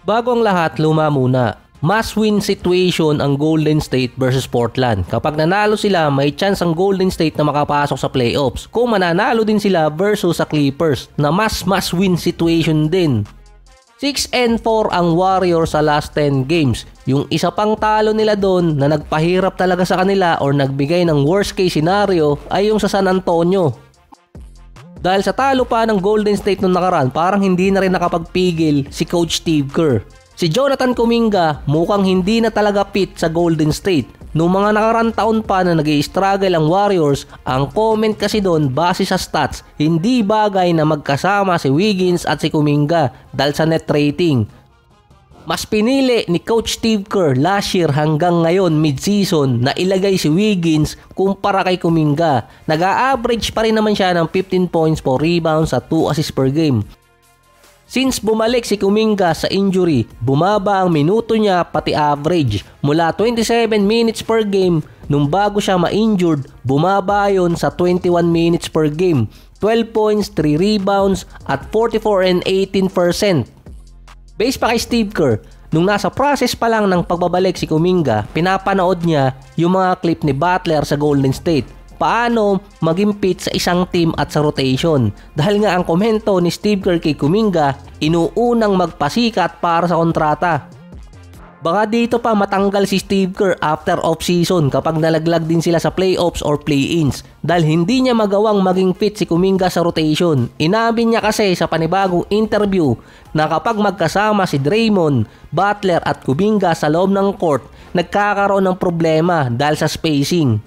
Bago ang lahat, luma muna. Must-win situation ang Golden State versus Portland. Kapag nanalo sila, may chance ang Golden State na makapasok sa playoffs. Kung mananalo din sila versus sa Clippers na must-win situation din. 6-4 ang Warriors sa last 10 games. Yung isa pang talo nila doon na nagpahirap talaga sa kanila or nagbigay ng worst case scenario ay yung sa San Antonio. Dahil sa talo pa ng Golden State nung nakaraan, parang hindi na rin nakapagpigil si Coach Steve Kerr. Si Jonathan Kuminga mukhang hindi na talaga fit sa Golden State. Noong mga nakaraan taon pa na nag-i-struggle ang Warriors, ang comment kasi doon base sa stats, hindi bagay na magkasama si Wiggins at si Kuminga dahil sa net rating. Mas pinili ni Coach Steve Kerr last year hanggang ngayon mid-season na ilagay si Wiggins kumpara kay Kuminga. Nag-a-average pa rin naman siya ng 15 points, 4 rebounds at 2 assists per game. Since bumalik si Kuminga sa injury, bumaba ang minuto niya pati average. Mula 27 minutes per game nung bago siya ma-injured, bumaba yon sa 21 minutes per game. 12 points, 3 rebounds at 44 and 18%. Based pa kay Steve Kerr, nung nasa process pa lang ng pagbabalik si Kuminga, pinapanood niya yung mga clip ni Butler sa Golden State. Paano maging fit sa isang team at sa rotation. Dahil nga ang komento ni Steve Kerr kay Kuminga, inuunang magpasikat para sa kontrata. Baka dito pa matanggal si Steve Kerr after off-season kapag nalaglag din sila sa playoffs or play-ins dahil hindi niya magawang maging fit si Kuminga sa rotation. Inamin niya kasi sa panibagong interview na kapag magkasama si Draymond, Butler at Kuminga sa loob ng court, nagkakaroon ng problema dahil sa spacing.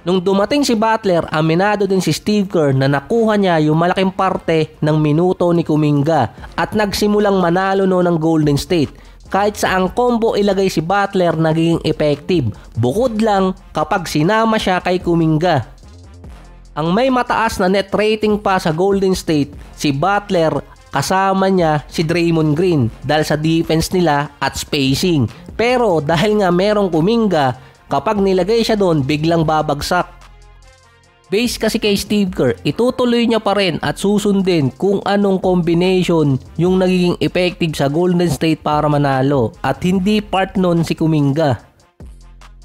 Nung dumating si Butler, aminado din si Steve Kerr na nakuha niya yung malaking parte ng minuto ni Kuminga at nagsimulang manalo no ng Golden State. Kahit sa ang combo ilagay si Butler naging effective, bukod lang kapag sinama siya kay Kuminga. Ang may mataas na net rating pa sa Golden State, si Butler, kasama niya si Draymond Green dahil sa defense nila at spacing. Pero dahil nga merong Kuminga, kapag nilagay siya doon, biglang babagsak. Base kasi kay Steve Kerr, itutuloy niya pa rin at susundin kung anong combination yung nagiging effective sa Golden State para manalo at hindi part nun si Kuminga.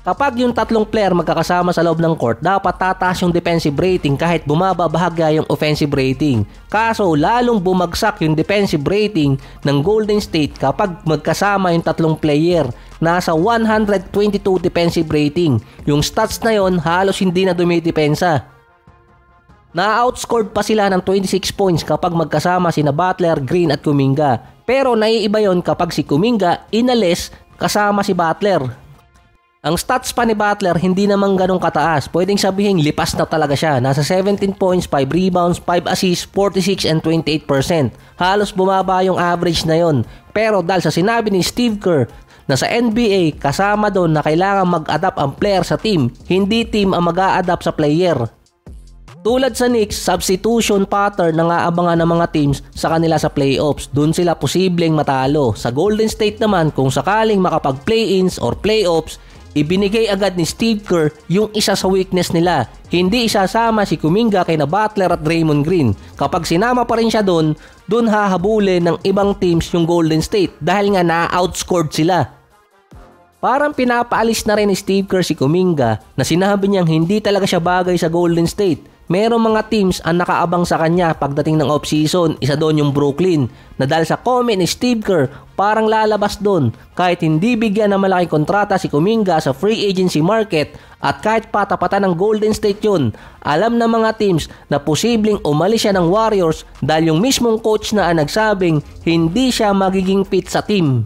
Kapag yung tatlong player magkakasama sa loob ng court, dapat tataas yung defensive rating kahit bumaba bahagya yung offensive rating. Kaso lalong bumagsak yung defensive rating ng Golden State kapag magkasama yung tatlong player. Nasa 122 defensive rating. Yung stats na yon halos hindi na dumidepensa. Na-outscored pa sila ng 26 points kapag magkasama sina Butler, Green at Kuminga. Pero naiiba yon kapag si Kuminga inalis kasama si Butler. Ang stats pa ni Butler hindi naman ganun kataas. Pwedeng sabihin lipas na talaga siya. Nasa 17 points, 5 rebounds, 5 assists, 46 and 28%. Halos bumaba yung average na yon. Pero dahil sa sinabi ni Steve Kerr na sa NBA kasama doon na kailangan mag-adapt ang player sa team, hindi team ang mag-a-adapt sa player. Tulad sa Knicks, substitution pattern na aabangan ng mga teams sa kanila sa playoffs. Doon sila posibleng matalo. Sa Golden State naman, kung sakaling makapag-play-ins or playoffs, ibinigay agad ni Steve Kerr yung isa sa weakness nila. Hindi isasama si Kuminga kay na Butler at Draymond Green. Kapag sinama pa rin siya doon hahabulin ng ibang teams yung Golden State dahil nga na-outscored sila. Parang pinapaalis na rin ni Steve Kerr si Kuminga na sinabi niyang hindi talaga siya bagay sa Golden State. Merong mga teams ang nakaabang sa kanya pagdating ng off-season. Isa doon yung Brooklyn na dahil sa comment ni Steve Kerr parang lalabas doon kahit hindi bigyan ng malaking kontrata si Kuminga sa free agency market at kahit patapatan ng Golden State yun. Alam ng mga teams na posibleng umalis siya ng Warriors dahil yung mismong coach na ang nagsabing hindi siya magiging fit sa team.